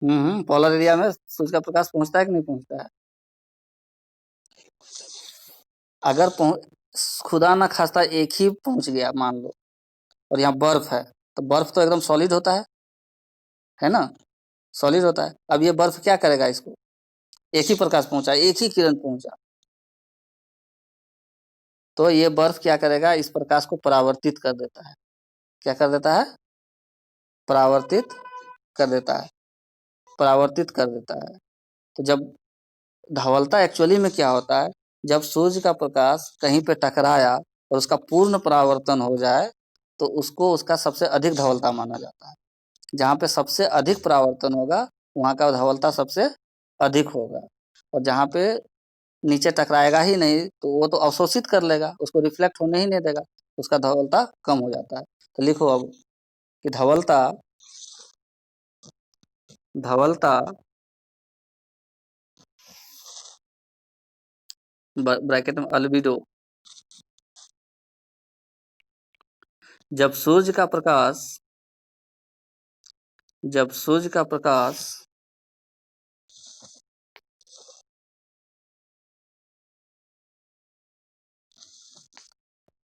Polar area में सूर्य का प्रकाश पहुंचता है कि नहीं पहुंचता है? अगर खुदा ना खास्ता एक ही पहुंच गया मान लो, और यहाँ बर्फ है, तो बर्फ तो एकदम सॉलिड होता है ना? सॉलिड होता है। अब ये बर्फ क्या करेगा इसको? एक ही प्रकाश पहुंचा, एक ही किरण पहुंचा, तो ये बर्फ क्या करेगा? इस प्रकाश को परावर्तित कर देता है। क्या कर देता है? परावर्तित कर देता है। परावर्तित कर देता है। तो जब धवलता एक्चुअली में क्या होता है? जब सूर्य का प्रकाश कहीं पे टकराया और उसका पूर्ण परावर्तन हो जाए, तो उसको उसका सबसे अधिक धवलता माना जाता है। जहाँ पे सबसे अधिक परावर्तन होगा, वहाँ का धवलता सबसे अधिक होगा। और जहाँ पे नीचे टकराएगा ही नहीं, तो वो तो अवशोषित कर लेगा, उसको रिफ्लेक्ट होने ही नहीं देगा, उसका धवलता कम हो जाता है। तो लिखो अब कि धवलता धवलता ब्रैकेट में अल्बिडो, जब सूर्य का प्रकाश जब सूर्य का प्रकाश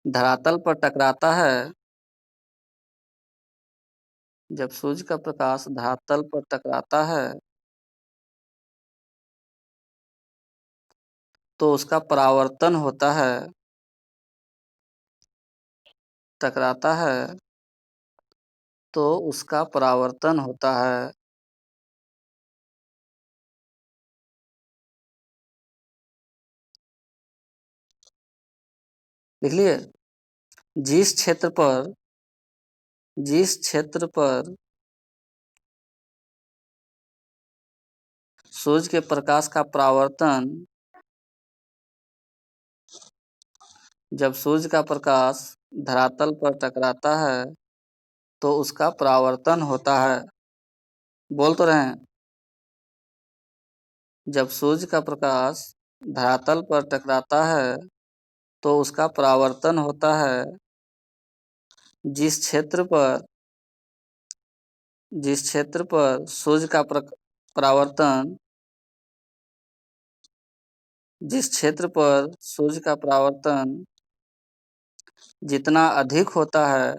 धरातल पर टकराता है जब सूर्य का प्रकाश धरातल पर टकराता है, तो उसका परावर्तन होता है। टकराता है तो उसका परावर्तन होता है। लिख लिए? जिस क्षेत्र पर जिस क्षेत्र पर सूर्य के प्रकाश का परावर्तन जब सूर्य का प्रकाश धरातल पर टकराता है, तो उसका परावर्तन होता है। बोल तो रहे हैं। जब सूर्य का प्रकाश धरातल पर टकराता है, तो उसका परावर्तन होता है। जिस क्षेत्र पर सूर्य का परावर्तन जिस क्षेत्र पर सूर्य का परावर्तन जितना अधिक होता है,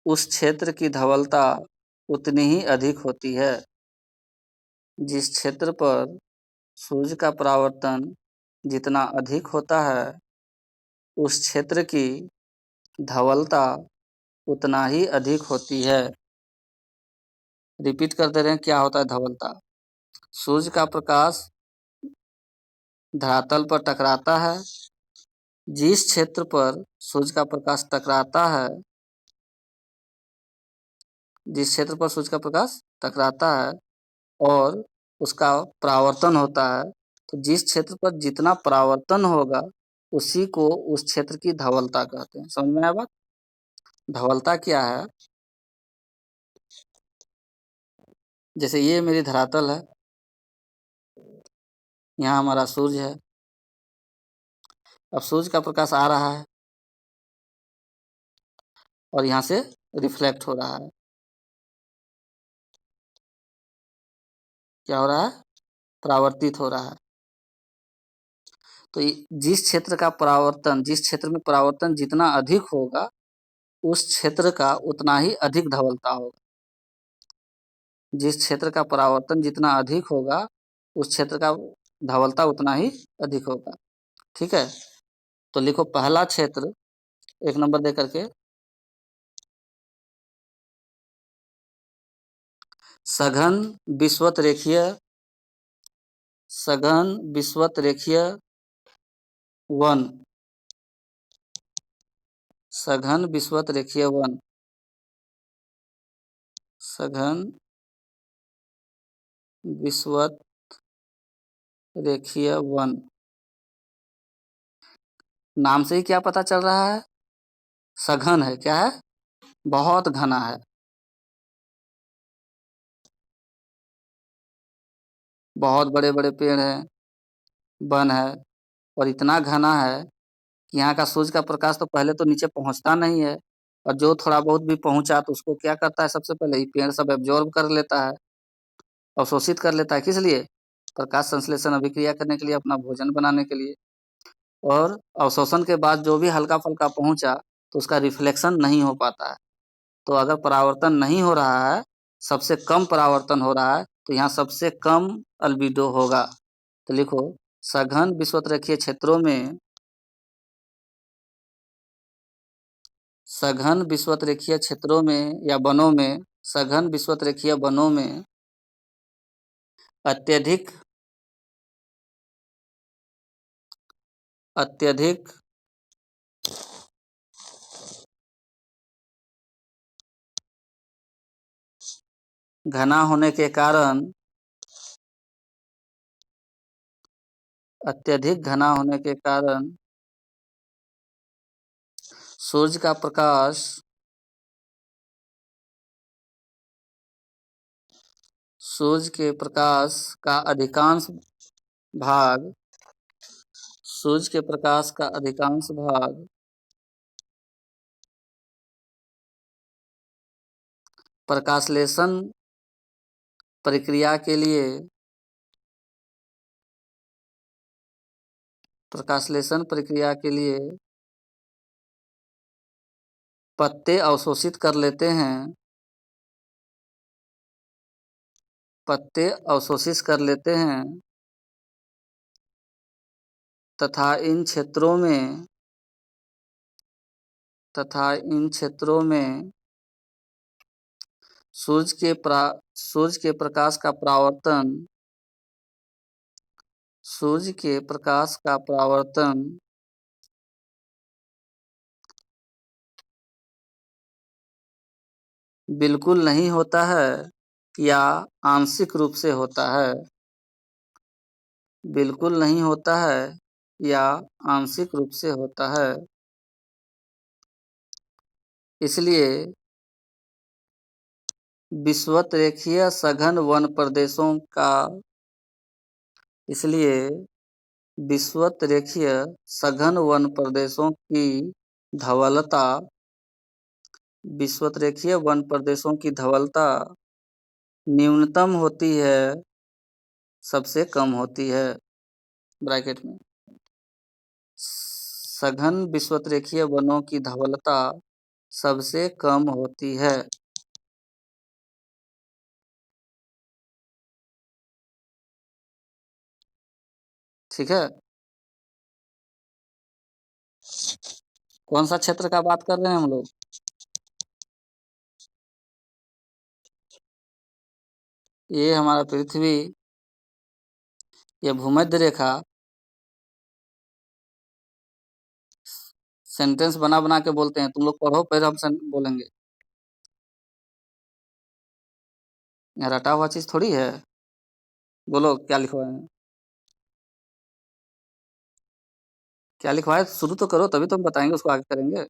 उस क्षेत्र की धवलता उतनी ही अधिक होती है। जिस क्षेत्र पर सूर्य का परावर्तन जितना अधिक होता है, उस क्षेत्र की धवलता उतना ही अधिक होती है। रिपीट कर दे रहे हैं, क्या होता है धवलता? सूर्य का प्रकाश धरातल पर टकराता है। जिस क्षेत्र पर सूर्य का प्रकाश टकराता है जिस क्षेत्र पर सूर्य का प्रकाश टकराता है और उसका परावर्तन होता है, तो जिस क्षेत्र पर जितना परावर्तन होगा, उसी को उस क्षेत्र की धवलता कहते हैं। समझ में आया बात? धवलता क्या है? जैसे ये मेरी धरातल है, यहाँ हमारा सूर्य है। अब सूर्य का प्रकाश आ रहा है और यहाँ से रिफ्लेक्ट हो रहा है। क्या हो रहा है? परावर्तित हो रहा है। तो जिस क्षेत्र में परावर्तन जितना अधिक होगा, उस क्षेत्र का उतना ही अधिक धवलता होगा। जिस क्षेत्र का परावर्तन जितना अधिक होगा, उस क्षेत्र का धवलता उतना ही अधिक होगा। ठीक है? तो लिखो पहला क्षेत्र 1 नंबर दे करके, सघन विषुवत रेखीय वन। सघन विषुवत रेखीय वन। सघन विषुवत रेखीय वन। नाम से ही क्या पता चल रहा है? सघन है। क्या है? बहुत घना है। बहुत बड़े बड़े पेड़ हैं, वन है, और इतना घना है कि यहाँ का सूर्य का प्रकाश तो पहले तो नीचे पहुँचता नहीं है, और जो थोड़ा बहुत भी पहुंचा तो उसको क्या करता है, सबसे पहले ही पेड़ सब एब्जॉर्ब कर लेता है, अवशोषित कर लेता है। किस लिए? प्रकाश संश्लेषण अभिक्रिया करने के लिए, अपना भोजन बनाने के लिए। और अवशोषण के बाद जो भी हल्का फुल्का पहुंचा तो उसका रिफ्लेक्शन नहीं हो पाता है। तो अगर परावर्तन नहीं हो रहा है, सबसे कम परावर्तन हो रहा है, तो यहाँ सबसे कम अल्बिडो होगा। तो लिखो, सघन विषुवत-रेखीय क्षेत्रों में, सघन विषुवत-रेखीय क्षेत्रों में या वनों में, सघन विषुवत-रेखीय वनों में अत्यधिक अत्यधिक घना होने के कारण, अत्यधिक घना होने के कारण सूर्य का प्रकाश, सूर्य के प्रकाश का अधिकांश भाग, सूर्य के प्रकाश का अधिकांश भाग प्रकाशलेशन प्रक्रिया के लिए, प्रकाशलेशन प्रक्रिया के लिए पत्ते अवशोषित कर लेते हैं, पत्ते अवशोषित कर लेते हैं तथा इन क्षेत्रों में, तथा इन क्षेत्रों में सूर्य के प्रकाश का परावर्तन, सूर्य के प्रकाश का परावर्तन बिल्कुल नहीं होता है या आंशिक रूप से होता है, बिल्कुल नहीं होता है या आंशिक रूप से होता है। इसलिए विषुवत-रेखीय सघन वन प्रदेशों का, इसलिए विषुवत-रेखीय सघन वन प्रदेशों की धवलता, विषुवत-रेखीय वन प्रदेशों की धवलता न्यूनतम होती है, सबसे कम होती है। ब्रैकेट में, सघन विषुवत-रेखीय वनों की धवलता सबसे कम होती है। ठीक है, कौन सा क्षेत्र का बात कर रहे हैं हम लोग? ये हमारा पृथ्वी, ये भूमध्य रेखा। सेंटेंस बना बना के बोलते हैं, तुम लोग पढ़ो फिर हम बोलेंगे। यहाँ रटा हुआ चीज थोड़ी है। बोलो क्या लिखवाए हैं, क्या लिखवाए, शुरू तो करो तभी तो हम बताएंगे, उसको आगे करेंगे।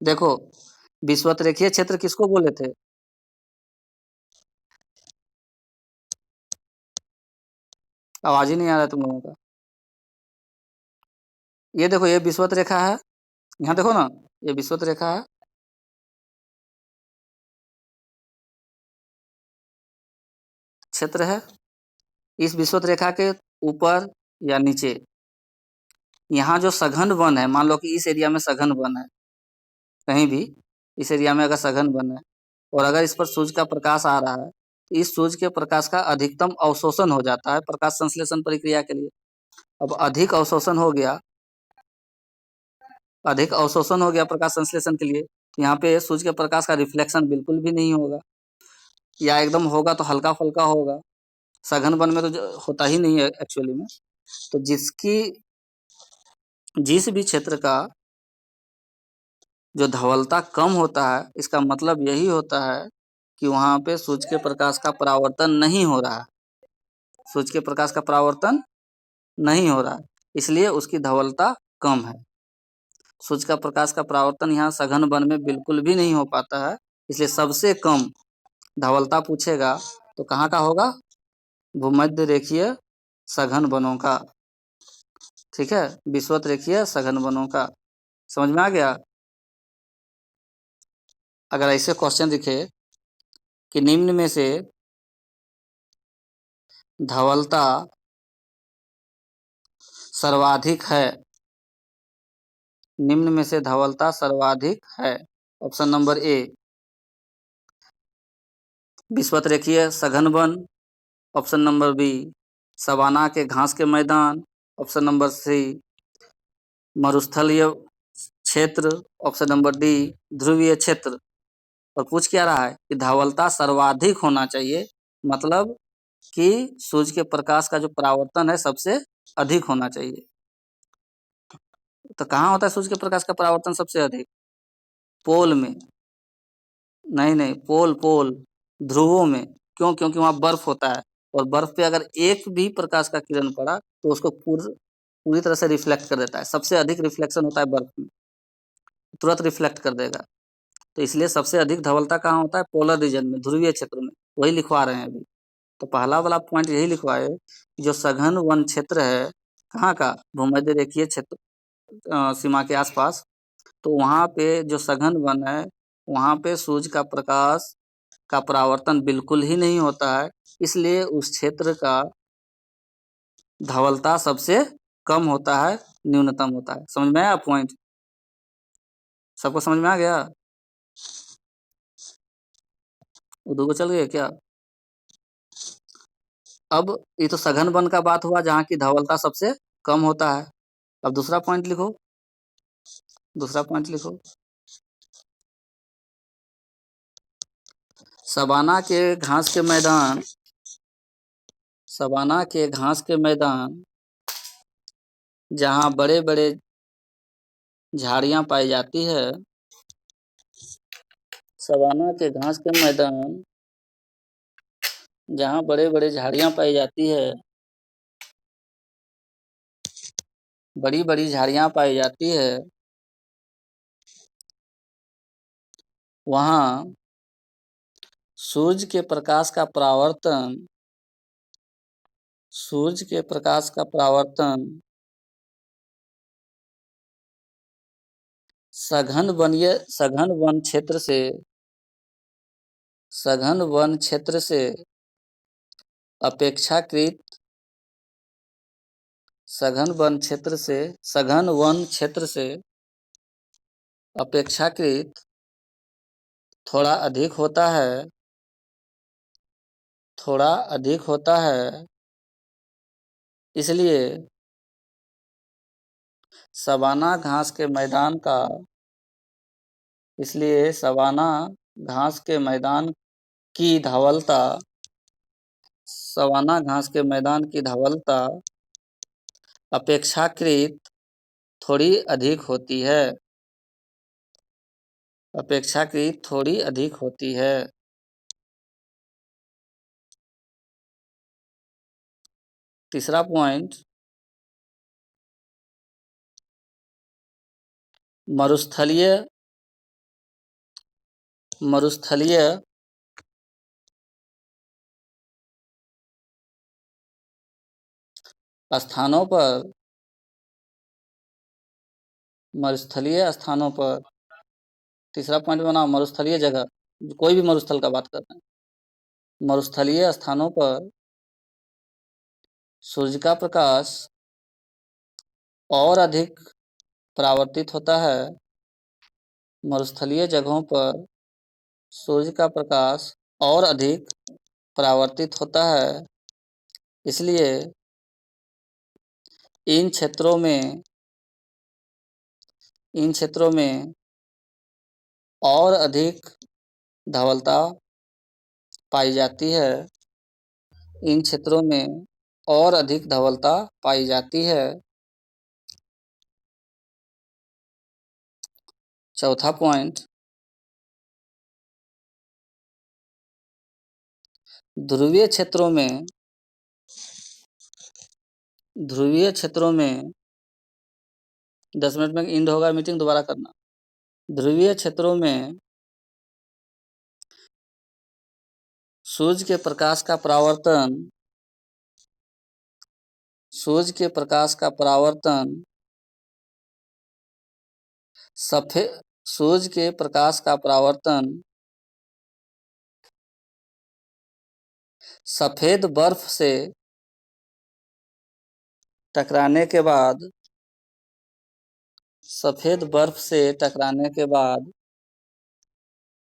देखो, विषुवत-रेखीय क्षेत्र किसको बोले थे? आवाज ही नहीं आ रहा है तुम लोगों का। ये देखो, ये विषुवत रेखा है, यहाँ देखो ना, ये विषुवत रेखा है, क्षेत्र है। इस विषुवत रेखा के ऊपर या नीचे यहाँ जो सघन वन है, मान लो कि इस एरिया में सघन वन है, कहीं भी इस एरिया में अगर सघन वन है और अगर इस पर सूर्य का प्रकाश आ रहा है, तो इस सूर्य के प्रकाश का अधिकतम अवशोषण हो जाता है प्रकाश संश्लेषण प्रक्रिया के लिए। अब अधिक अवशोषण हो गया, अधिक अवशोषण हो गया प्रकाश संश्लेषण के लिए, तो यहाँ पे सूर्य के प्रकाश का रिफ्लेक्शन बिल्कुल भी नहीं होगा, या एकदम होगा तो हल्का फुल्का होगा। सघन वन में तो होता ही नहीं है एक्चुअली में। तो जिस भी क्षेत्र का जो धवलता कम होता है, इसका मतलब यही होता है कि वहां पे सूर्य के प्रकाश का परावर्तन नहीं हो रहा है, सूर्य के प्रकाश का परावर्तन नहीं हो रहा है, इसलिए उसकी धवलता कम है। सूर्य का प्रकाश का परावर्तन यहाँ सघन वन में बिल्कुल भी नहीं हो पाता है, इसलिए सबसे कम धवलता पूछेगा तो कहाँ का होगा? भूमध्य रेखीय सघन वनों का। ठीक है, विषुवत रेखीय सघन वनों का। समझ में आ गया? अगर ऐसे क्वेश्चन दिखे कि निम्न में से धवलता सर्वाधिक है, निम्न में से धवलता सर्वाधिक है। ऑप्शन नंबर ए विषुवत रेखीय सघन वन, ऑप्शन नंबर बी सवाना के घास के मैदान, ऑप्शन नंबर सी मरुस्थलीय क्षेत्र, ऑप्शन नंबर डी ध्रुवीय क्षेत्र। और पूछ क्या रहा है कि धवलता सर्वाधिक होना चाहिए, मतलब कि सूर्य के प्रकाश का जो परावर्तन है सबसे अधिक होना चाहिए। तो कहाँ होता है सूर्य के प्रकाश का परावर्तन सबसे अधिक? पोल में। नहीं नहीं, पोल पोल ध्रुवों में। क्यों? क्योंकि वहां बर्फ होता है, और बर्फ पे अगर एक भी प्रकाश का किरण पड़ा तो उसको पूरी तरह से रिफ्लेक्ट कर देता है। सबसे अधिक रिफ्लेक्शन होता है बर्फ में, तुरंत रिफ्लेक्ट कर देगा। तो इसलिए सबसे अधिक धवलता कहाँ होता है? पोलर रीजन में, ध्रुवीय क्षेत्र में। वही लिखवा रहे हैं अभी। तो पहला वाला पॉइंट यही लिखवाए कि जो सघन वन क्षेत्र है, कहाँ का? भूमध्य रेखीय क्षेत्र सीमा के आसपास। तो वहां पे जो सघन वन है, वहां पे सूर्य का प्रकाश का परावर्तन बिल्कुल ही नहीं होता है, इसलिए उस क्षेत्र का धवलता सबसे कम होता है, न्यूनतम होता है। समझ में आया पॉइंट? सबको समझ में आ गया? उर्दू को चल गए क्या? अब ये तो सघन वन का बात हुआ जहाँ की धवलता सबसे कम होता है। अब दूसरा पॉइंट लिखो, दूसरा पॉइंट लिखो। सवाना के घास के मैदान, सवाना के घास के मैदान जहाँ बड़े बड़े झाड़ियां पाई जाती है, सवाना के घास के मैदान जहाँ बड़े बड़े झाड़ियां पाई जाती है, बड़ी बड़ी झाड़ियां पाई जाती है, वहाँ सूरज के प्रकाश का परावर्तन, सूरज के प्रकाश का परावर्तन सघन वन क्षेत्र से, सघन वन क्षेत्र से अपेक्षाकृत, सघन वन क्षेत्र से, सघन वन क्षेत्र से अपेक्षाकृत थोड़ा अधिक होता है, थोड़ा अधिक होता है। इसलिए सवाना घास के मैदान का, इसलिए सवाना घास के मैदान की धवलता, सवाना घास के मैदान की धवलता अपेक्षाकृत थोड़ी अधिक होती है, अपेक्षाकृत थोड़ी अधिक होती है। तीसरा पॉइंट, मरुस्थलीय, मरुस्थलीय स्थानों पर, मरुस्थलीय स्थानों पर, तीसरा पॉइंट बनाओ, मरुस्थलीय जगह, कोई भी मरुस्थल का बात करते हैं। मरुस्थलीय स्थानों पर सूर्य का प्रकाश और अधिक परावर्तित होता है, मरुस्थलीय जगहों पर सूर्य का प्रकाश और अधिक परावर्तित होता है। इसलिए इन क्षेत्रों में, इन क्षेत्रों में और अधिक धवलता पाई जाती है, इन क्षेत्रों में और अधिक धवलता पाई जाती है। चौथा पॉइंट, ध्रुवीय क्षेत्रों में, ध्रुवीय क्षेत्रों में 10 मिनट में एंड होगा मीटिंग, दोबारा करना। ध्रुवीय क्षेत्रों में सूर्य के प्रकाश का परावर्तन सूर्य के प्रकाश का परावर्तन सूर्य के प्रकाश का परावर्तन सफेद बर्फ से टकराने के बाद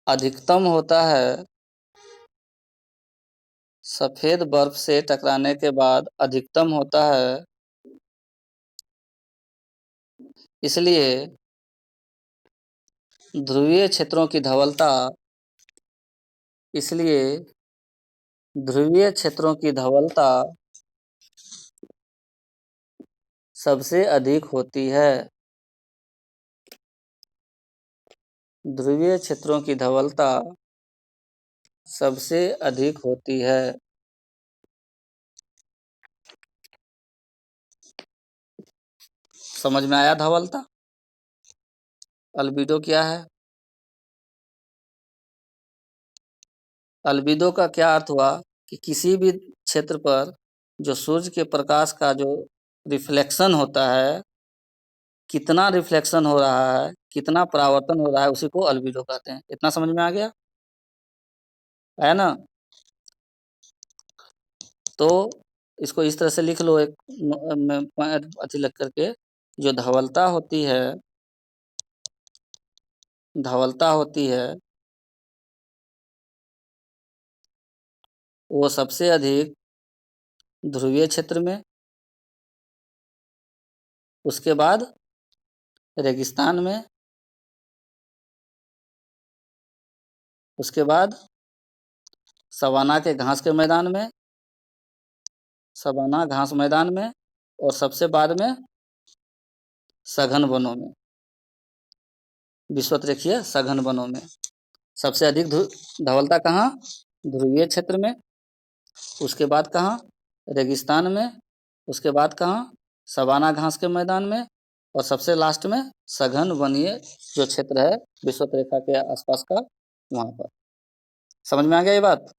अधिकतम होता है। सफेद बर्फ से टकराने के बाद अधिकतम होता है। इसलिए ध्रुवीय क्षेत्रों की धवलता सबसे अधिक होती है। ध्रुवीय क्षेत्रों की धवलता सबसे अधिक होती है। समझ में आया धवलता? अल्बिडो क्या है? अल्बिडो का क्या अर्थ हुआ कि किसी भी क्षेत्र पर जो सूर्य के प्रकाश का जो रिफ्लेक्शन होता है, कितना रिफ्लेक्शन हो रहा है, कितना परावर्तन हो रहा है, उसी को अल्बिडो कहते हैं। इतना समझ में आ गया? है ना? तो इसको इस तरह से लिख लो, एक अथी लग करके, जो धवलता होती है वो सबसे अधिक ध्रुवीय क्षेत्र में, उसके बाद रेगिस्तान में, उसके बाद सवाना के घास के मैदान में, सवाना घास मैदान में, और सबसे बाद में सघन वनों में, विषुवत रेखीय सघन वनों में। सबसे अधिक धवलता कहाँ? ध्रुवीय क्षेत्र में। उसके बाद कहाँ? रेगिस्तान में। उसके बाद कहाँ? सवाना घास के मैदान में। और सबसे लास्ट में सघन वनीय जो क्षेत्र है विषुवत रेखा के आसपास का, वहां पर। समझ में आ गया ये बात?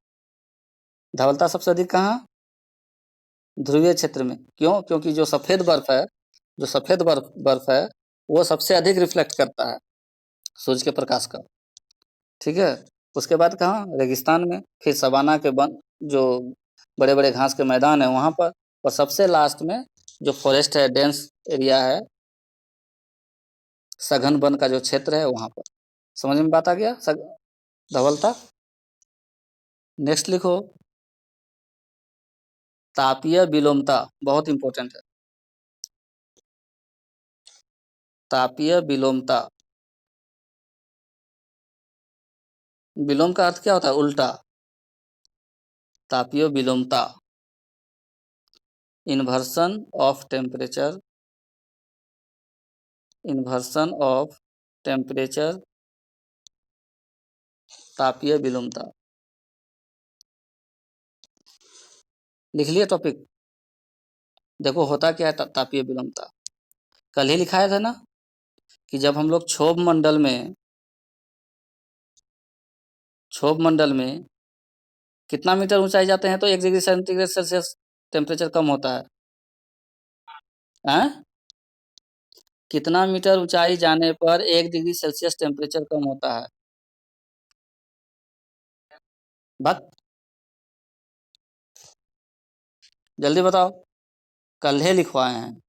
धवलता सबसे अधिक कहाँ? ध्रुवीय क्षेत्र में। क्यों? क्योंकि जो सफेद बर्फ है वो सबसे अधिक रिफ्लेक्ट करता है सूर्य के प्रकाश का। ठीक है। उसके बाद कहाँ? रेगिस्तान में। फिर सवाना के वन, जो बड़े बड़े घास के मैदान है, वहां पर। और सबसे लास्ट में जो फॉरेस्ट है, डेंस एरिया है, सघन वन का जो क्षेत्र है, वहां पर। समझ में बात आ गया? धवलता। नेक्स्ट लिखो, तापीय विलोमता। बहुत इंपॉर्टेंट है। तापीय विलोमता। विलोम का अर्थ क्या होता है? उल्टा। तापीय विलोमता, इन्वर्सन ऑफ टेम्परेचर, तापीय विलोमता। लिख लिया टॉपिक? देखो होता क्या है तापीय विलोमता। कल ही लिखाया था ना कि जब हम लोग क्षोभ मंडल में कितना मीटर ऊंचाई जाते हैं तो 1 डिग्री सेंटीग्रेड सेल्सियस टेम्परेचर कम होता है? कितना मीटर ऊंचाई जाने पर 1 डिग्री सेल्सियस टेम्परेचर कम होता है? बात जल्दी बताओ, कल ही लिखवाए हैं।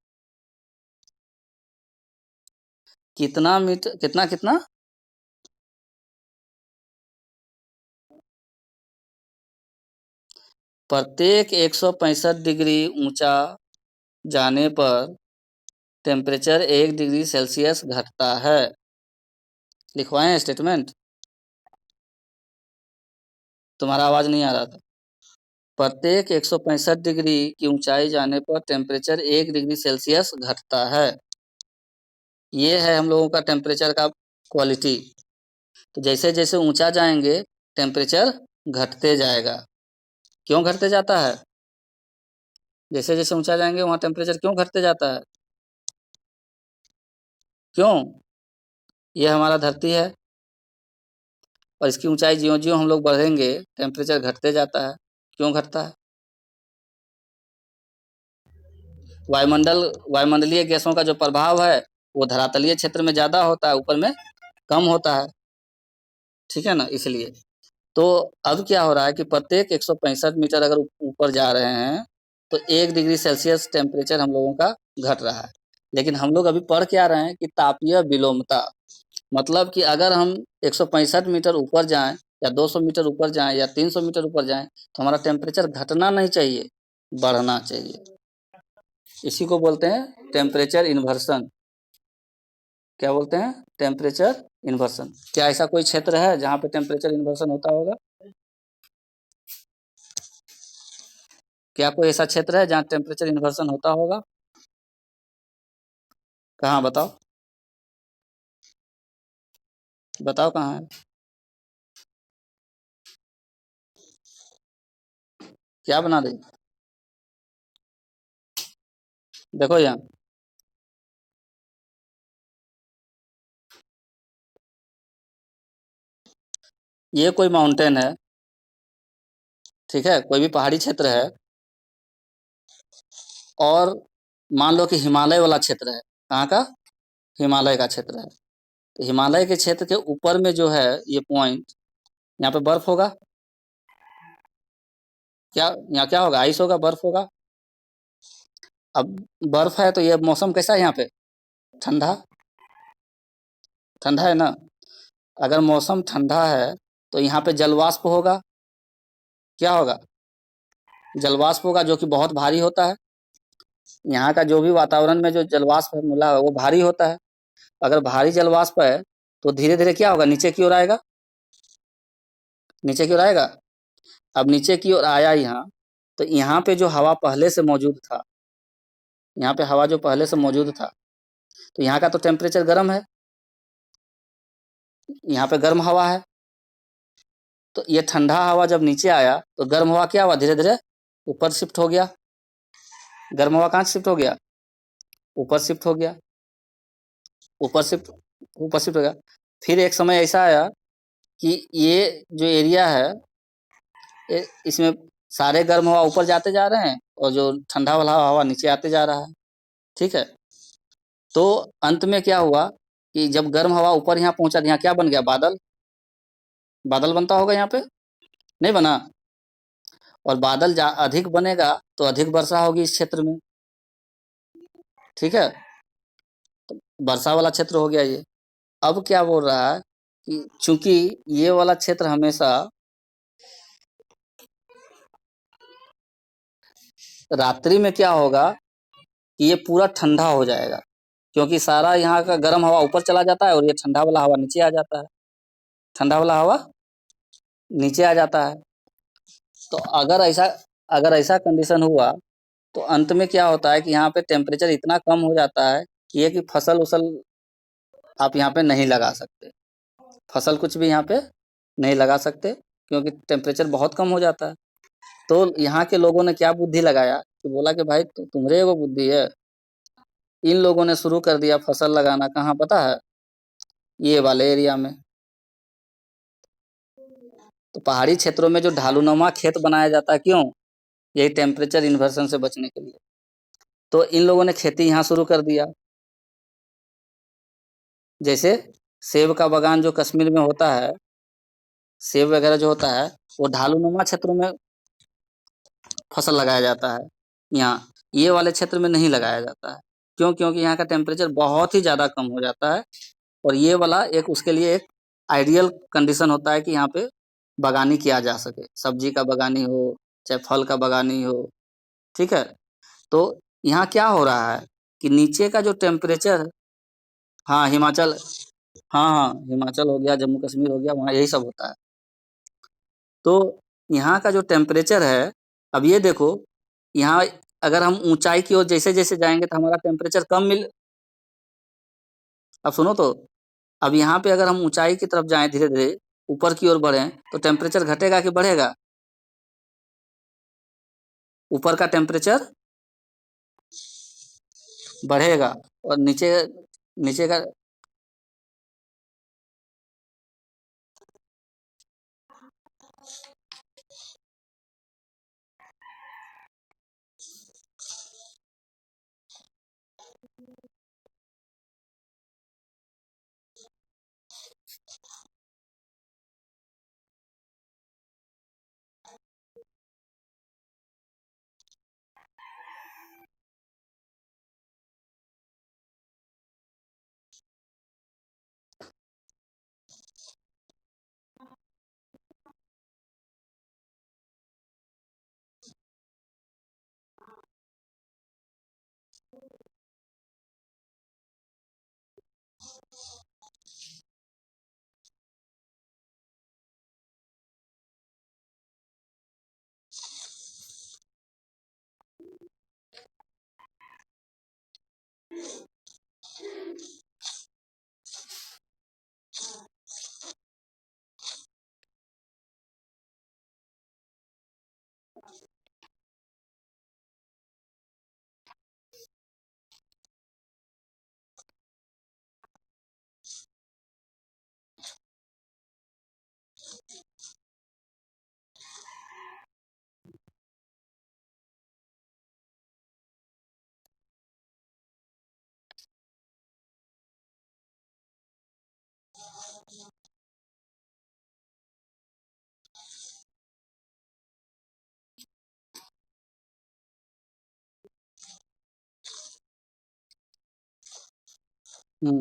कितना मीटर, कितना कितना? प्रत्येक 165 डिग्री ऊंचा जाने पर टेम्परेचर 1 डिग्री सेल्सियस घटता है। लिखवाए हैं स्टेटमेंट? तुम्हारा आवाज नहीं आ रहा था। प्रत्येक 165 डिग्री की ऊंचाई जाने पर टेम्परेचर 1 डिग्री सेल्सियस घटता है। ये है हम लोगों का टेम्परेचर का क्वालिटी। तो जैसे जैसे ऊंचा जाएंगे टेम्परेचर घटते जाएगा। क्यों घटते जाता है? जैसे जैसे ऊंचा जाएंगे वहां टेम्परेचर क्यों घटते जाता है? क्यों? ये हमारा धरती है और इसकी ऊंचाई ज्यों ज्यों हम लोग बढ़ेंगे टेम्परेचर घटते जाता है। क्यों घटता है? वायुमंडल वायुमंडलीय गैसों का जो प्रभाव है वो धरातलीय क्षेत्र में ज़्यादा होता है, ऊपर में कम होता है। ठीक है ना, इसलिए तो अब क्या हो रहा है कि प्रत्येक 165 मीटर अगर ऊपर जा रहे हैं तो 1 डिग्री सेल्सियस टेम्परेचर हम लोगों का घट रहा है। लेकिन हम लोग अभी पढ़ क्या रहे हैं कि तापीय विलोमता, मतलब कि अगर हम 165 मीटर ऊपर जाएं या 200 मीटर ऊपर जाएं या 300 मीटर ऊपर जाएं तो हमारा टेम्परेचर घटना नहीं चाहिए, बढ़ना चाहिए। इसी को बोलते हैं टेम्परेचर इन्वर्सन। क्या बोलते हैं? Temperature inversion. क्या ऐसा कोई क्षेत्र है जहाँ पे टेम्परेचर इन्वर्सन होता होगा? क्या कोई ऐसा क्षेत्र है जहाँ टेम्परेचर इन्वर्सन होता होगा? कहाँ बताओ, बताओ कहाँ है? क्या बना रही? देखो यहाँ, ये कोई माउंटेन है, ठीक है, कोई भी पहाड़ी क्षेत्र है, और मान लो कि हिमालय वाला क्षेत्र है। कहाँ का? हिमालय का क्षेत्र है। तो हिमालय के क्षेत्र के ऊपर में जो है ये पॉइंट, यहाँ पे बर्फ होगा। क्या यहाँ क्या होगा? आइस होगा, बर्फ होगा। अब बर्फ है तो ये मौसम कैसा है यहाँ पे? ठंडा, ठंडा है ना। अगर मौसम ठंडा है तो यहाँ पे जलवाष्प होगा। क्या होगा? जलवाष्प होगा, जो कि बहुत भारी होता है। यहाँ का जो भी वातावरण में जो जलवाष्प मिला है वो भारी होता है। अगर भारी जलवाष्प है तो धीरे धीरे क्या होगा? नीचे की ओर आएगा। नीचे की ओर आएगा। अब नीचे की ओर आया यहाँ, तो यहाँ पे जो हवा पहले से मौजूद था, यहाँ पे हवा जो पहले से मौजूद था, तो यहाँ का तो टेम्परेचर गर्म है, यहाँ पे गर्म हवा है। तो ये ठंडा हवा जब नीचे आया तो गर्म हवा क्या हुआ? धीरे धीरे ऊपर शिफ्ट हो गया। गर्म हवा कहाँ शिफ्ट हो गया? ऊपर शिफ्ट हो गया। ऊपर शिफ्ट ऊपर शिफ्ट हो गया। फिर एक समय ऐसा आया कि ये जो एरिया है, इसमें सारे गर्म हवा ऊपर जाते जा रहे हैं और जो ठंडा वाला हवा नीचे आते जा रहा है। ठीक है। तो अंत में क्या हुआ कि जब गर्म हवा ऊपर यहाँ पहुंचा, यहाँ क्या बन गया? बादल। बादल बनता होगा यहाँ पे, नहीं बना? और बादल अधिक बनेगा तो अधिक वर्षा होगी इस क्षेत्र में। ठीक है, वर्षा वाला क्षेत्र हो गया ये। अब क्या बोल रहा है कि चूंकि ये वाला क्षेत्र हमेशा रात्रि में क्या होगा कि ये पूरा ठंडा हो जाएगा, क्योंकि सारा यहाँ का गर्म हवा ऊपर चला जाता है और ये ठंडा वाला हवा नीचे आ जाता है। ठंडा वाला हवा नीचे आ जाता है। तो अगर ऐसा कंडीशन हुआ तो अंत में क्या होता है कि यहाँ पे टेम्परेचर इतना कम हो जाता है कि ये कि फसल उसल आप यहाँ पे नहीं लगा सकते। फसल कुछ भी यहाँ पे नहीं लगा सकते, क्योंकि टेम्परेचर बहुत कम हो जाता है। तो यहाँ के लोगों ने क्या बुद्धि लगाया कि बोला कि भाई तुम्हारे वो बुद्धि है। इन लोगों ने शुरू कर दिया फसल लगाना, कहाँ पता है? ये वाले एरिया में। तो पहाड़ी क्षेत्रों में जो ढालूनुमा खेत बनाया जाता है, क्यों? यही टेम्परेचर इन्वर्सन से बचने के लिए। तो इन लोगों ने खेती यहाँ शुरू कर दिया। जैसे सेब का बागान जो कश्मीर में होता है, सेब वगैरह जो होता है वो ढालूनुमा क्षेत्रों में फसल लगाया जाता है। यहाँ ये वाले क्षेत्र में नहीं लगाया जाता है। क्यों? क्योंकि यहाँ का टेम्परेचर बहुत ही ज़्यादा कम हो जाता है। और ये वाला एक उसके लिए एक आइडियल कंडीशन होता है कि यहाँ पे बागानी किया जा सके, सब्जी का बागानी हो चाहे फल का बागानी हो। ठीक है। तो यहाँ क्या हो रहा है कि नीचे का जो टेम्परेचर, हाँ हिमाचल, हाँ हाँ हिमाचल हो गया, जम्मू कश्मीर हो गया, वहाँ यही सब होता है। तो यहाँ का जो टेम्परेचर है, अब ये देखो, यहाँ अगर हम ऊंचाई की ओर जैसे जैसे जाएंगे तो हमारा टेम्परेचर कम मिल। अब सुनो तो, अब यहाँ पे अगर हम ऊंचाई की तरफ जाएं, धीरे धीरे ऊपर की ओर बढ़ें तो टेम्परेचर घटेगा कि बढ़ेगा? ऊपर का टेम्परेचर बढ़ेगा और नीचे नीचे का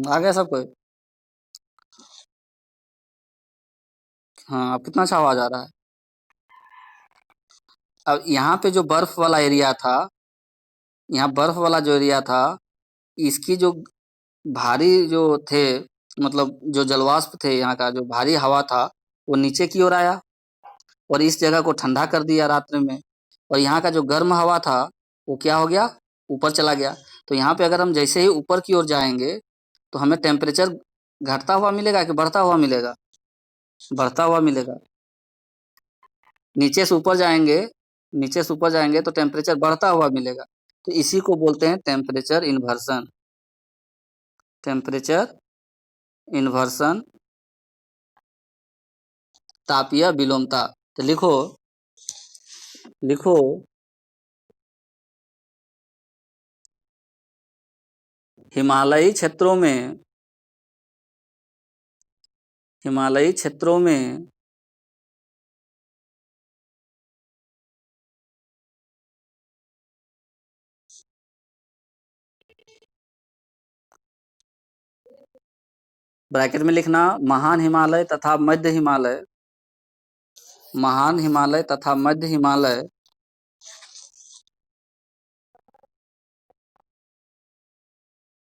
आ गया सब कोई? हाँ, अब कितना अच्छा आवाज आ रहा है। अब यहाँ पे जो बर्फ वाला एरिया था, यहाँ बर्फ वाला जो एरिया था, इसकी जो भारी जो थे, मतलब जो जलवाष्प थे, यहाँ का जो भारी हवा था, वो नीचे की ओर आया और इस जगह को ठंडा कर दिया रात्रि में। और यहाँ का जो गर्म हवा था, वो क्या हो गया, ऊपर चला गया। तो यहाँ पे अगर हम जैसे ही ऊपर की ओर जाएंगे, तो हमें टेम्परेचर घटता हुआ मिलेगा कि बढ़ता हुआ मिलेगा? बढ़ता हुआ मिलेगा। नीचे से ऊपर जाएंगे, नीचे से ऊपर जाएंगे तो टेम्परेचर बढ़ता हुआ मिलेगा। तो इसी को बोलते हैं टेम्परेचर इन्वर्सन। टेम्परेचर इन्वर्सन, तापीय विलोमता। तो लिखो, लिखो हिमालयी क्षेत्रों में, हिमालयी क्षेत्रों में ब्रैकेट में लिखना, महान हिमालय तथा मध्य हिमालय, महान हिमालय तथा मध्य हिमालय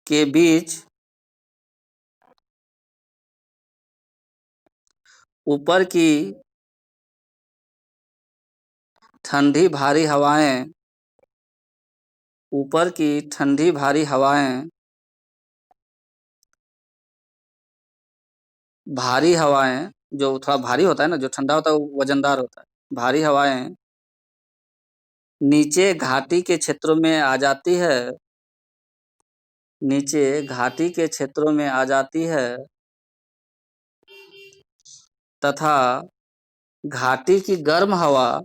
के बीच ऊपर की ठंडी भारी हवाएं, ऊपर की ठंडी भारी हवाएं, भारी हवाएं, जो थोड़ा भारी होता है ना, जो ठंडा होता है वो वजनदार होता है, भारी हवाएं नीचे घाटी के क्षेत्रों में आ जाती है, नीचे घाटी के क्षेत्रों में आ जाती है तथा घाटी की गर्म हवा,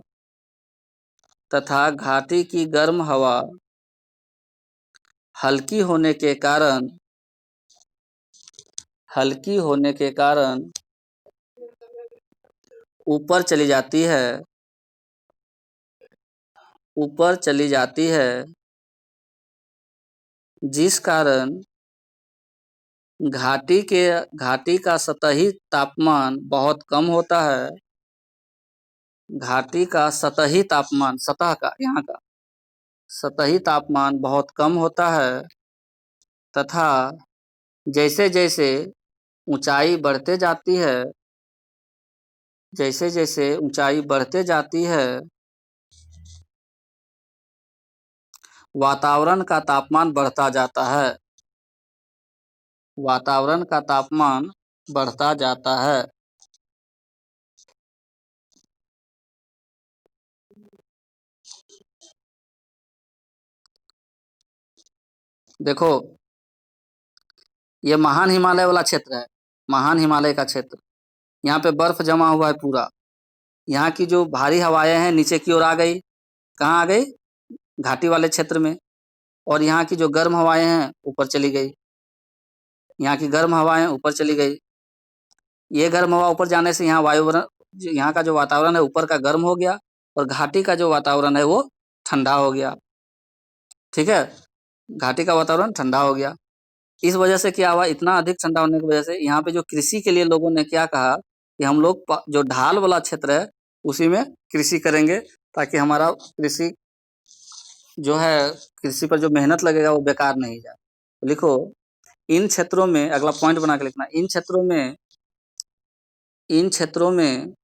तथा घाटी की गर्म हवा हल्की होने के कारण, हल्की होने के कारण ऊपर चली जाती है, ऊपर चली जाती है, जिस कारण घाटी का सतही तापमान बहुत कम होता है, घाटी का सतही तापमान, सतह का, यहाँ का सतही तापमान बहुत कम होता है तथा जैसे जैसे ऊंचाई बढ़ते जाती है, जैसे जैसे ऊंचाई बढ़ते जाती है, वातावरण का तापमान बढ़ता जाता है, वातावरण का तापमान बढ़ता जाता है। देखो, ये महान हिमालय वाला क्षेत्र है, महान हिमालय का क्षेत्र। यहाँ पे बर्फ जमा हुआ है पूरा। यहाँ की जो भारी हवाएं हैं नीचे की ओर आ गई, कहाँ आ गई? घाटी वाले क्षेत्र में। और यहाँ की जो गर्म हवाएं हैं ऊपर चली गई, यहाँ की गर्म हवाएं ऊपर चली गई। ये गर्म हवा ऊपर जाने से यहाँ वायुवरण, यहाँ का जो वातावरण है ऊपर का गर्म हो गया और घाटी का जो वातावरण है वो ठंडा हो गया। ठीक है, घाटी का वातावरण ठंडा हो गया। इस वजह से क्या हुआ, इतना अधिक ठंडा होने की वजह से यहाँ पे जो कृषि के लिए लोगों ने क्या कहा कि हम लोग जो ढाल वाला क्षेत्र है उसी में कृषि करेंगे, ताकि हमारा कृषि जो है, कृषि पर जो मेहनत लगेगा वो बेकार नहीं जाए। तो लिखो, इन क्षेत्रों में, अगला पॉइंट बना के लिखना, इन क्षेत्रों में, इन क्षेत्रों में,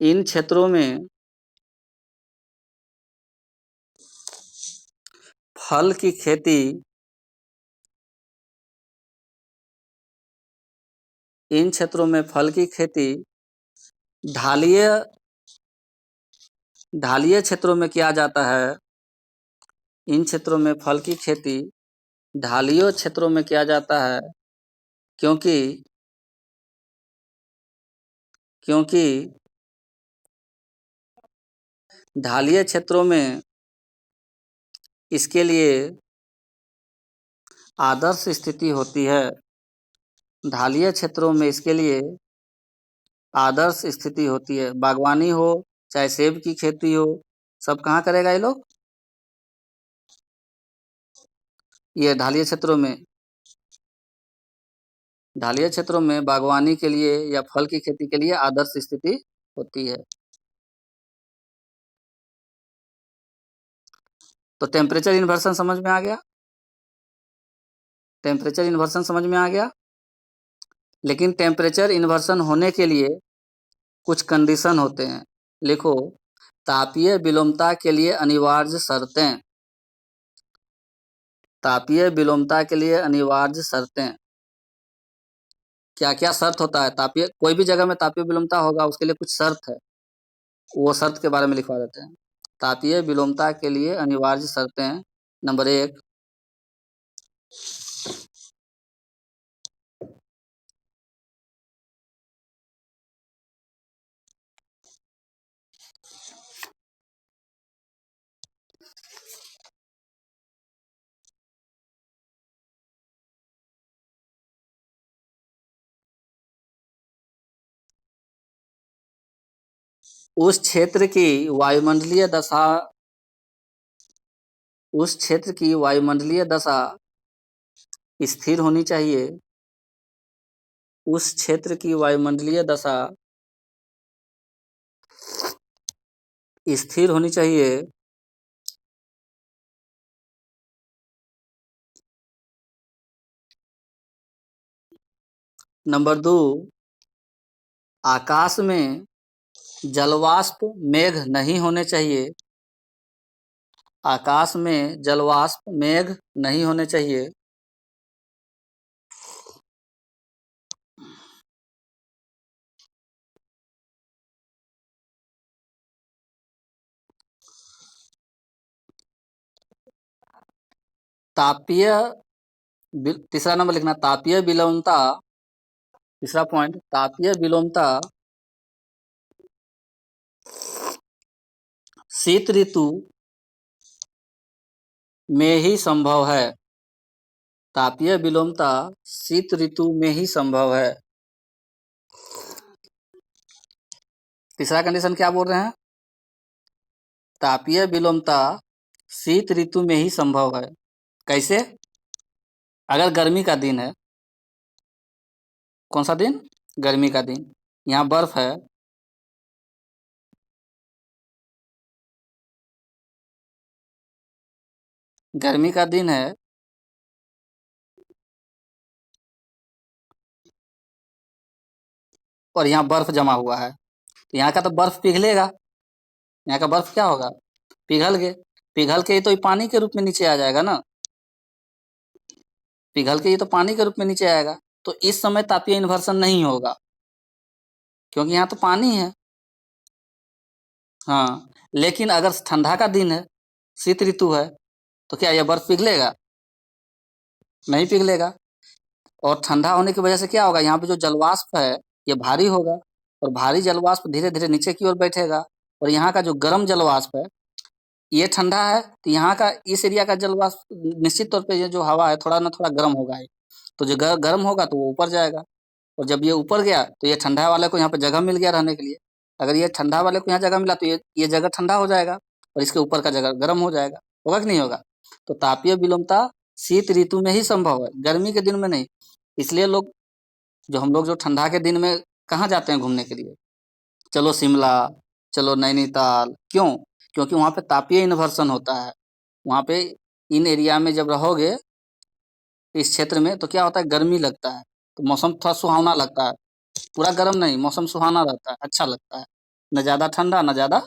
इन क्षेत्रों में फल की खेती, इन क्षेत्रों में फल की खेती ढालीय, ढालीय क्षेत्रों में किया जाता है। इन क्षेत्रों में फल की खेती ढालीय क्षेत्रों में किया जाता है, क्योंकि क्योंकि ढालीय क्षेत्रों में इसके लिए आदर्श स्थिति होती है। ढालीय क्षेत्रों में इसके लिए आदर्श स्थिति होती है। बागवानी हो चाहे सेब की खेती हो, सब कहाँ करेगा ये लोग, ये ढालीय क्षेत्रों में, ढालीय क्षेत्रों में बागवानी के लिए या फल की खेती के लिए आदर्श स्थिति होती है। तो टेम्परेचर इन्वर्सन समझ में आ गया, टेम्परेचर इन्वर्सन समझ में आ गया। लेकिन टेम्परेचर इन्वर्सन होने के लिए कुछ कंडीशन होते हैं। लिखो, तापीय विलोमता के लिए अनिवार्य शर्तें, तापीय विलोमता के लिए अनिवार्य शर्तें। क्या क्या शर्त होता है, तापीय, कोई भी जगह में तापीय विलोमता होगा उसके लिए कुछ शर्त है, वो शर्त के बारे में लिखवा देते हैं। तापीय विलोमता के लिए अनिवार्य शर्तें, नंबर 1, उस क्षेत्र की वायुमंडलीय दशा, उस क्षेत्र की वायुमंडलीय दशा स्थिर होनी चाहिए, उस क्षेत्र की वायुमंडलीय दशा स्थिर होनी चाहिए। नंबर 2, आकाश में जलवाष्प मेघ नहीं होने चाहिए, आकाश में जलवाष्प मेघ नहीं होने चाहिए। तापीय, तीसरा नंबर लिखना, तापीय विलोमता, तीसरा पॉइंट, तापीय विलोमता शीत ऋतु में ही संभव है, तापीय विलोमता शीत ऋतु में ही संभव है। तीसरा कंडीशन क्या बोल रहे हैं, तापीय विलोमता शीत ऋतु में ही संभव है। कैसे, अगर गर्मी का दिन है, कौन सा दिन, गर्मी का दिन, यहाँ बर्फ है, गर्मी का दिन है, और यहाँ बर्फ जमा हुआ है, तो यहाँ का तो बर्फ पिघलेगा, यहाँ का बर्फ क्या होगा, पिघल के, पिघल के ही तो पानी के रूप में नीचे आ जाएगा ना, पिघल के ही तो पानी के रूप में नीचे आएगा। तो इस समय तापीय इन्वर्सन नहीं होगा, क्योंकि यहाँ तो पानी है। हाँ, लेकिन अगर ठंडा का दिन है, शीत ऋतु है, तो क्या यह बर्फ पिघलेगा, नहीं पिघलेगा। और ठंडा होने की वजह से क्या होगा, यहाँ पे जो जलवाष्प है ये भारी होगा, और भारी जलवाष्प धीरे धीरे नीचे की ओर बैठेगा, और यहाँ का जो गर्म जल वाष्प है ये ठंडा है, तो यहाँ का इस एरिया का जल वाष्प निश्चित तौर पे ये जो हवा है थोड़ा ना थोड़ा गर्म होगा ही। तो जो गर्म होगा तो वो ऊपर जाएगा, और जब ये ऊपर गया तो ये ठंडा वाले को यहाँ पे जगह मिल गया रहने के लिए। अगर ये ठंडा वाले को यहाँ जगह मिला तो ये जगह ठंडा हो जाएगा और इसके ऊपर का जगह गर्म हो जाएगा। होगा कि नहीं होगा? तो तापीय विलोमता शीत ऋतु में ही संभव है, गर्मी के दिन में नहीं। इसलिए हम लोग जो ठंडा के दिन में कहाँ जाते हैं घूमने के लिए? चलो शिमला, चलो नैनीताल, क्यों? क्योंकि वहाँ पे तापीय इन्वर्सन होता है। वहाँ पे इन एरिया में जब रहोगे इस क्षेत्र में तो क्या होता है, गर्मी लगता है, तो मौसम थोड़ा सुहावना लगता है। पूरा गर्म नहीं, मौसम सुहाना रहता है, अच्छा लगता है, न ज्यादा ठंडा न ज्यादा।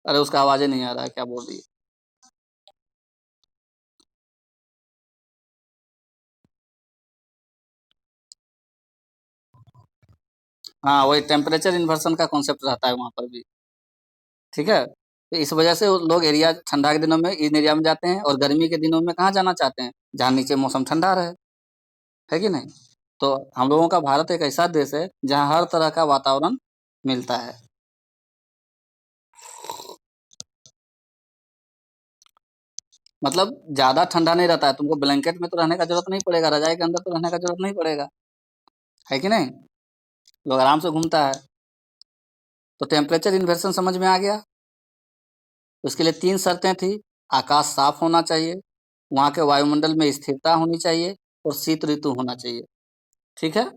अरे उसका आवाज ही नहीं आ रहा है, क्या बोल रही है? हाँ, वही टेम्परेचर इन्वर्सन का कॉन्सेप्ट रहता है वहाँ पर भी। ठीक है, तो इस वजह से वो लोग एरिया ठंडा के दिनों में इन एरिया में जाते हैं और गर्मी के दिनों में कहाँ जाना चाहते हैं, जहाँ नीचे मौसम ठंडा रहे। है कि नहीं? तो हम लोगों का भारत एक ऐसा देश है जहाँ हर तरह का वातावरण मिलता है। मतलब ज्यादा ठंडा नहीं रहता है, तुमको ब्लैंकेट में तो रहने का जरूरत नहीं पड़ेगा, रजाई के अंदर तो रहने का जरूरत नहीं पड़ेगा। है कि नहीं? लोग आराम से घूमता है। तो टेम्परेचर इन्वर्सन समझ में आ गया। उसके लिए तीन शर्तें थी: आकाश साफ होना चाहिए, वहाँ के वायुमंडल में स्थिरता होनी चाहिए, और शीत ऋतु होना चाहिए। ठीक है।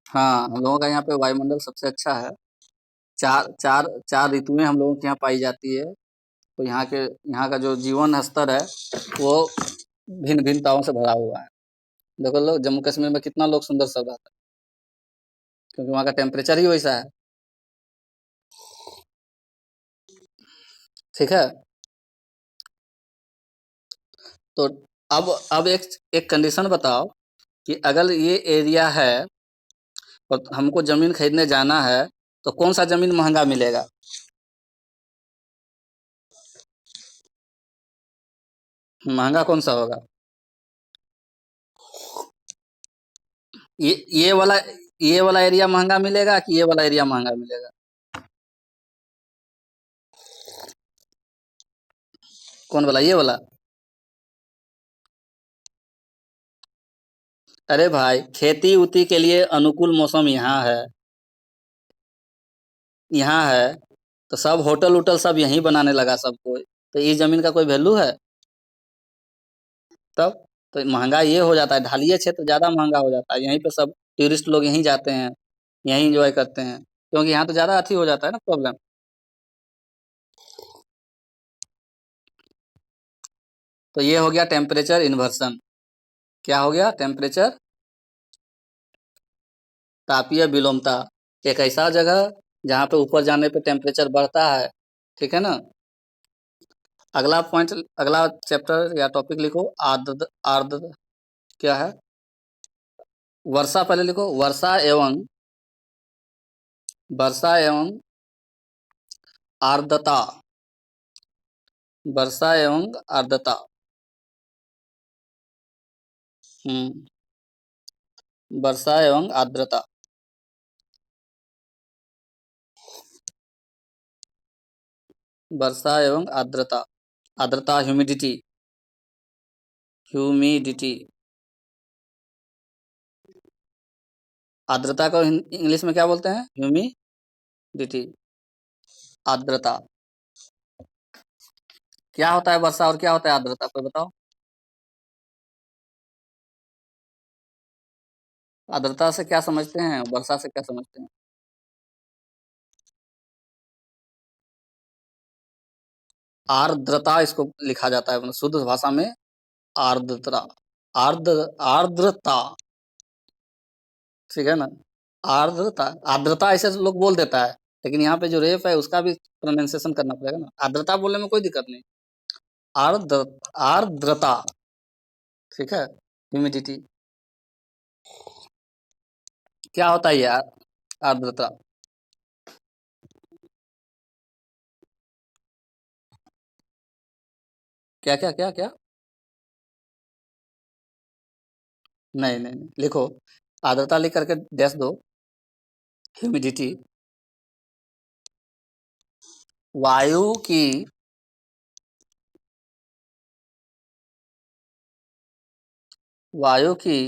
हाँ, हम लोगों का यहाँ पे वायुमंडल सबसे अच्छा है। चार चार चार ऋतुएं हम लोगों के यहाँ पाई जाती है। तो यहाँ का जो जीवन स्तर है वो भिन्न भिन्नताओं से भरा हुआ है। देखो लोग जम्मू कश्मीर में कितना लोग सुंदर सब रहता है, क्योंकि वहाँ का टेम्परेचर ही वैसा है। ठीक है। तो अब एक एक कंडीशन बताओ कि अगर ये एरिया है और हमको जमीन खरीदने जाना है तो कौन सा जमीन महंगा मिलेगा? महंगा कौन सा होगा? ये वाला, ये वाला एरिया महंगा मिलेगा कि ये वाला एरिया महंगा मिलेगा? कौन वाला? ये वाला? अरे भाई, खेती उती के लिए अनुकूल मौसम यहाँ है, तो सब होटल उटल सब यहीं बनाने लगा सब कोई, तो इस जमीन का कोई वैल्यू है? तब तो महंगा ये हो जाता है, ढालीय क्षेत्र ज्यादा महंगा हो जाता है, यहीं पे सब टूरिस्ट लोग यहीं जाते हैं, यहीं एंजॉय करते हैं, क्योंकि यहाँ तो ज्यादा अथी हो जाता है ना प्रॉब्लम। तो ये हो गया टेम्परेचर इन्वर्सन। क्या हो गया? टेम्परेचर, तापीय विलोमता, एक ऐसा जगह जहाँ पे ऊपर जाने पे टेम्परेचर बढ़ता है। ठीक है ना? अगला पॉइंट, अगला चैप्टर या टॉपिक लिखो, आर्द्र आर्द्र क्या है? वर्षा पहले लिखो, वर्षा एवं आर्द्रता। वर्षा एवं आर्द्रता। हम्म। वर्षा एवं आर्द्रता। वर्षा एवं आर्द्रता। आर्द्रता, ह्यूमिडिटी। ह्यूमिडिटी। आर्द्रता को इंग्लिश में क्या बोलते हैं? ह्यूमिडिटी। आर्द्रता। क्या होता है वर्षा और क्या होता है आर्द्रता, कोई बताओ? आर्द्रता से क्या समझते हैं, वर्षा से क्या समझते हैं? आर्द्रता इसको लिखा जाता है, मतलब शुद्ध भाषा में आर्द्रता। आर्द्रता। ठीक है ना? आर्द्रता, आर्द्रता ऐसे लोग बोल देता है, लेकिन यहाँ पे जो रेफ है उसका भी प्रोनाउंसिएशन करना पड़ेगा ना। आर्द्रता बोलने में कोई दिक्कत नहीं। आर्द्र आर्द्रता। ठीक है। ह्यूमिडिटी। क्या होता है ये आर्द्रता? क्या क्या क्या क्या? नहीं नहीं नहीं, लिखो। आर्द्रता लिख करके डैश दो। ह्यूमिडिटी। वायु की वायु की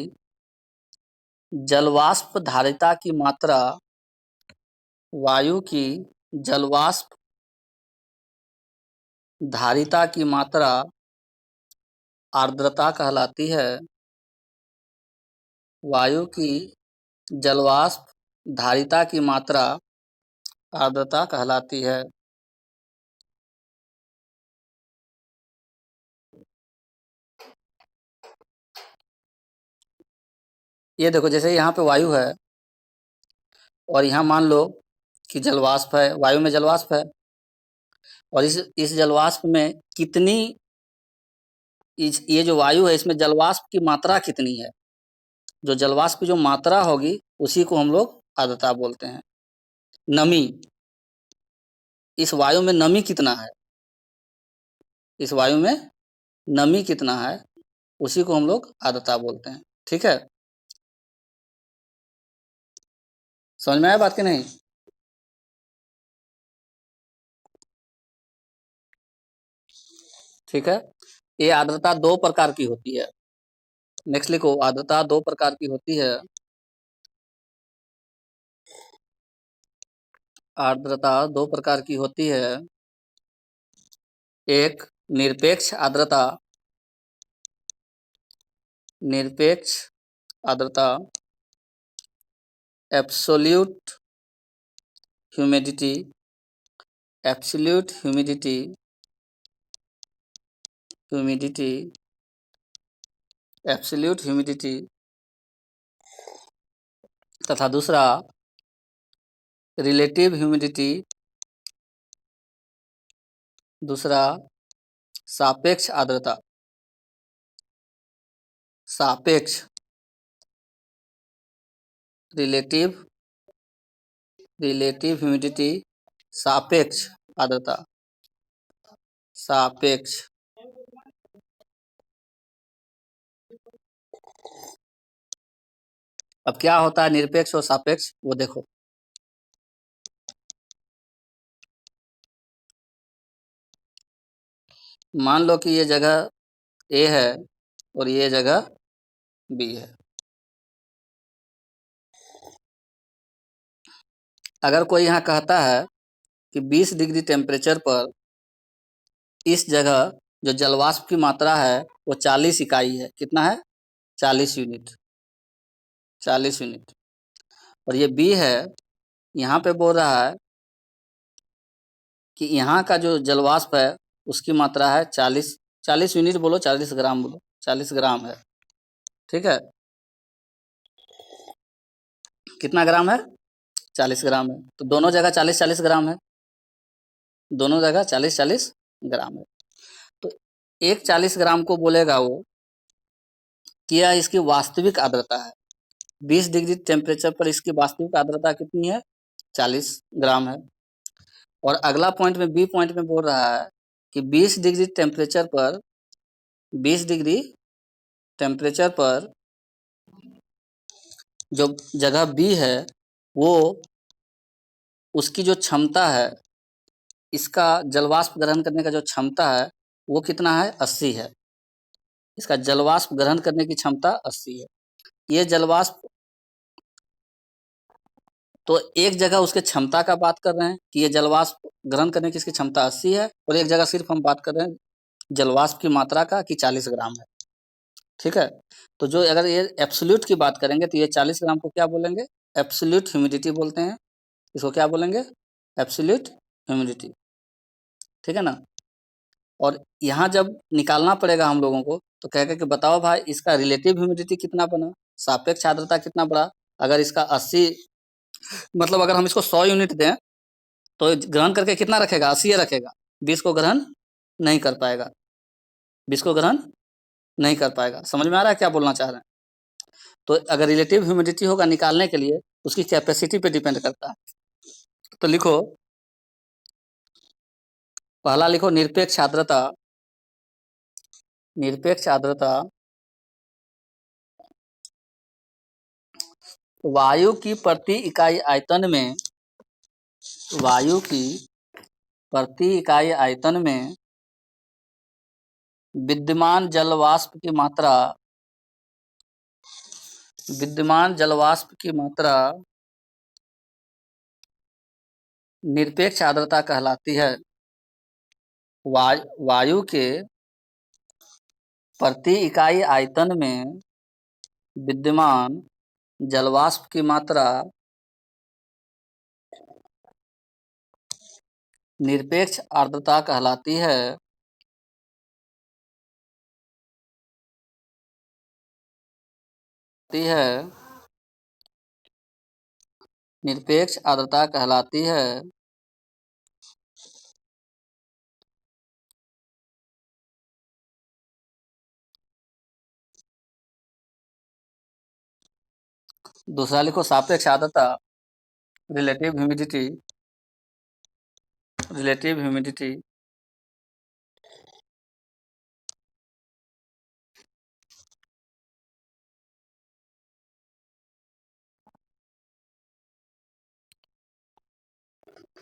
जलवाष्प धारिता की मात्रा, वायु की जलवाष्प धारिता की मात्रा आर्द्रता कहलाती है। वायु की जलवाष्प धारिता की मात्रा आर्द्रता कहलाती है। ये देखो, जैसे यहाँ पे वायु है और यहाँ मान लो कि जलवाष्प है, वायु में जलवाष्प है, और इस जलवाष्प में कितनी, ये जो वायु है इसमें जलवाष्प की मात्रा कितनी है, जो जलवाष्प की जो मात्रा होगी उसी को हम लोग आर्द्रता बोलते हैं। नमी, इस वायु में नमी कितना है, इस वायु में नमी कितना है, उसी को हम लोग आर्द्रता बोलते हैं। ठीक है, समझ में आया बात कि नहीं? ठीक है, ये आर्द्रता दो प्रकार की होती है। नेक्स्ट लिखो, आर्द्रता दो प्रकार की होती है। आर्द्रता दो प्रकार की होती है। एक निरपेक्ष आर्द्रता, निरपेक्ष आर्द्रता, absolute humidity, absolute humidity, humidity, absolute humidity. तथा दूसरा रिलेटिव ह्यूमिडिटी, दूसरा सापेक्ष आर्द्रता, सापेक्ष, रिलेटिव, रिलेटिव ह्यूमिडिटी, सापेक्ष आर्द्रता, सापेक्ष। अब क्या होता है निरपेक्ष और सापेक्ष, वो देखो। मान लो कि ये जगह ए है और ये जगह बी है। अगर कोई यहाँ कहता है कि 20 डिग्री टेम्परेचर पर इस जगह जो जलवाष्प की मात्रा है वो 40 इकाई है, कितना है? 40 यूनिट, 40 यूनिट। और ये बी है, यहाँ पे बोल रहा है कि यहाँ का जो जलवाष्प है उसकी मात्रा है 40, 40 यूनिट बोलो, 40 ग्राम बोलो, 40 ग्राम है। ठीक है, कितना ग्राम है? 40 ग्राम है। तो दोनों जगह 40-40 ग्राम है, दोनों जगह 40-40 ग्राम है। तो एक 40 ग्राम को बोलेगा वो कि यह इसकी वास्तविक आर्द्रता है। 20 डिग्री टेम्परेचर पर इसकी वास्तविक आर्द्रता कितनी है? 40 ग्राम है। और अगला पॉइंट में, बी पॉइंट में बोल रहा है कि 20 डिग्री टेम्परेचर पर, 20 डिग्री टेम्परेचर पर जो जगह बी है वो, उसकी जो क्षमता है, इसका जलवाष्प ग्रहण करने का जो क्षमता है वो कितना है? 80 है। इसका जलवाष्प ग्रहण करने की क्षमता 80 है। ये जलवाष्प, तो एक जगह उसके क्षमता का बात कर रहे हैं कि ये जलवाष्प ग्रहण करने की इसकी क्षमता 80 है, और एक जगह सिर्फ हम बात कर रहे हैं जलवाष्प की मात्रा का कि 40 ग्राम है। ठीक है, तो जो अगर ये एब्सोल्यूट की बात करेंगे तो ये 40 ग्राम को क्या बोलेंगे? एब्सोल्यूट ह्यूमिडिटी बोलते हैं। इसको क्या बोलेंगे? Absolute humidity. ठीक है ना? और यहाँ जब निकालना पड़ेगा हम लोगों को तो कहेगा कि बताओ भाई इसका रिलेटिव ह्यूमिडिटी कितना बना, सापेक्ष आर्द्रता कितना बढ़ा। अगर इसका 80, मतलब अगर हम इसको 100 यूनिट दें तो ग्रहण करके कितना रखेगा? 80 रखेगा, 20 को ग्रहण नहीं कर पाएगा, 20 को ग्रहण नहीं कर पाएगा। समझ में आ रहा है क्या बोलना चाह रहे हैं? तो अगर रिलेटिव ह्यूमिडिटी होगा निकालने के लिए, उसकी कैपेसिटी पे डिपेंड करता है। तो लिखो, पहला लिखो निरपेक्ष आर्द्रता, निरपेक्ष आर्द्रता वायु की प्रति इकाई आयतन में वायु की प्रति इकाई आयतन में विद्यमान जल वाष्प की मात्रा निरपेक्ष आर्द्रता कहलाती है। वायु के प्रति इकाई आयतन में विद्यमान जलवाष्प की मात्रा निरपेक्ष आर्द्रता कहलाती है। निरपेक्ष आर्द्रता कहलाती है। दूसरा लिखो सापेक्ष आर्द्रता, रिलेटिव ह्यूमिडिटी।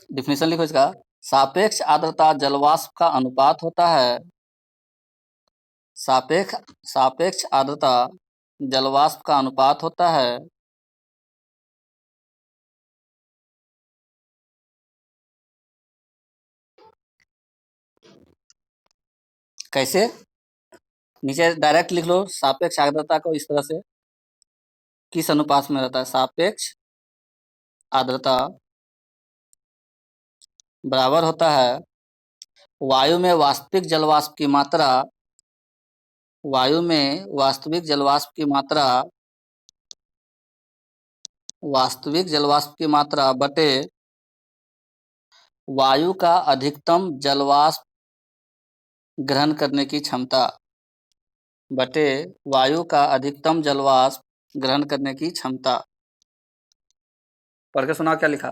डिफिनेशन लिखो इसका। सापेक्ष आर्द्रता जलवाष्प का अनुपात होता है। सापेक्ष आर्द्रता जलवाष्प का अनुपात होता है। कैसे? नीचे डायरेक्ट लिख लो सापेक्ष आर्द्रता को इस तरह से, किस अनुपात में रहता है। सापेक्ष आर्द्रता बराबर होता है वायु में वास्तविक जलवाष्प की मात्रा बटे वायु का अधिकतम जलवाष्प ग्रहण करने की क्षमता। पढ़ के सुनाओ क्या लिखा।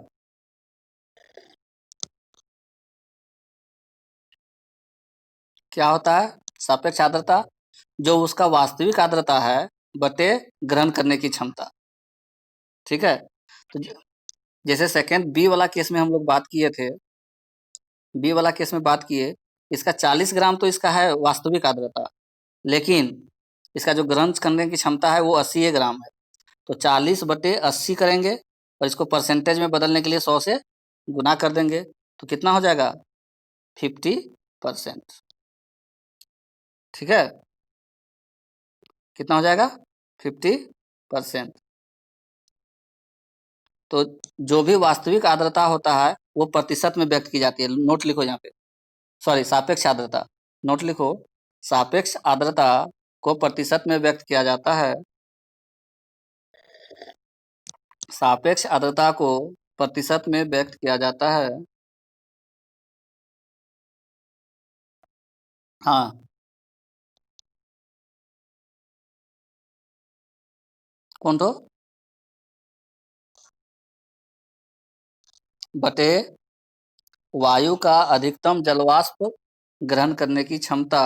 क्या होता है सापेक्ष आर्द्रता? जो उसका वास्तविक आर्द्रता है बटे ग्रहण करने की क्षमता। ठीक है, तो जैसे सेकेंड बी वाला केस में हम लोग बात किए थे, इसका 40 ग्राम तो इसका है वास्तविक आर्द्रता, लेकिन इसका जो ग्रहण करने की क्षमता है वो 80 ग्राम है। तो 40/80 करेंगे और इसको परसेंटेज में बदलने के लिए 100 से गुना कर देंगे, तो कितना हो जाएगा 50%। ठीक है, कितना हो जाएगा 50%। तो जो भी वास्तविक आर्द्रता होता है वो प्रतिशत में व्यक्त की जाती है। नोट लिखो यहाँ पे, सॉरी सापेक्ष आर्द्रता, नोट लिखो सापेक्ष आर्द्रता को प्रतिशत में व्यक्त किया जाता है। सापेक्ष आर्द्रता को प्रतिशत में व्यक्त किया जाता है। हाँ, कौन तो बटे वायु का अधिकतम जलवाष्प ग्रहण करने की क्षमता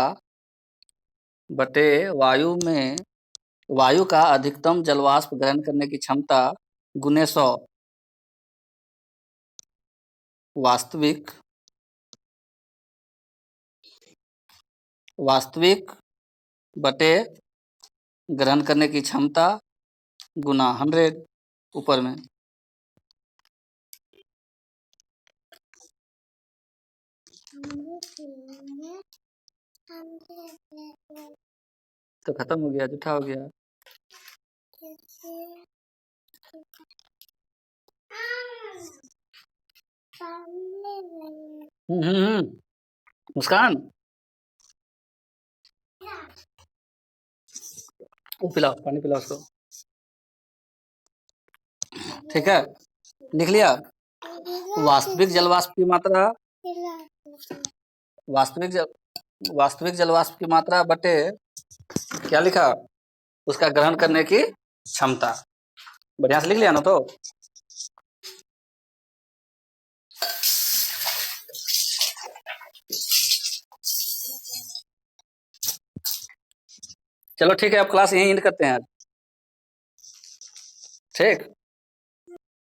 बटे वायु का अधिकतम जलवाष्प ग्रहण करने की क्षमता गुने 100 वास्तविक बटे ग्रहण करने की क्षमता गुना 100 ऊपर में। तो खत्म हो गया, जूठा हो गया। मुस्कान वो पिलाओ, पानी पिलाओ उसको। ठीक है, लिख लिया। वास्तविक जलवाष्प की मात्रा वास्तविक जलवाष्प की मात्रा बटे क्या लिखा, उसका ग्रहण करने की क्षमता। बढ़िया से लिख लिया ना। तो चलो ठीक है, अब क्लास यहीं एंड करते हैं आज। ठीक।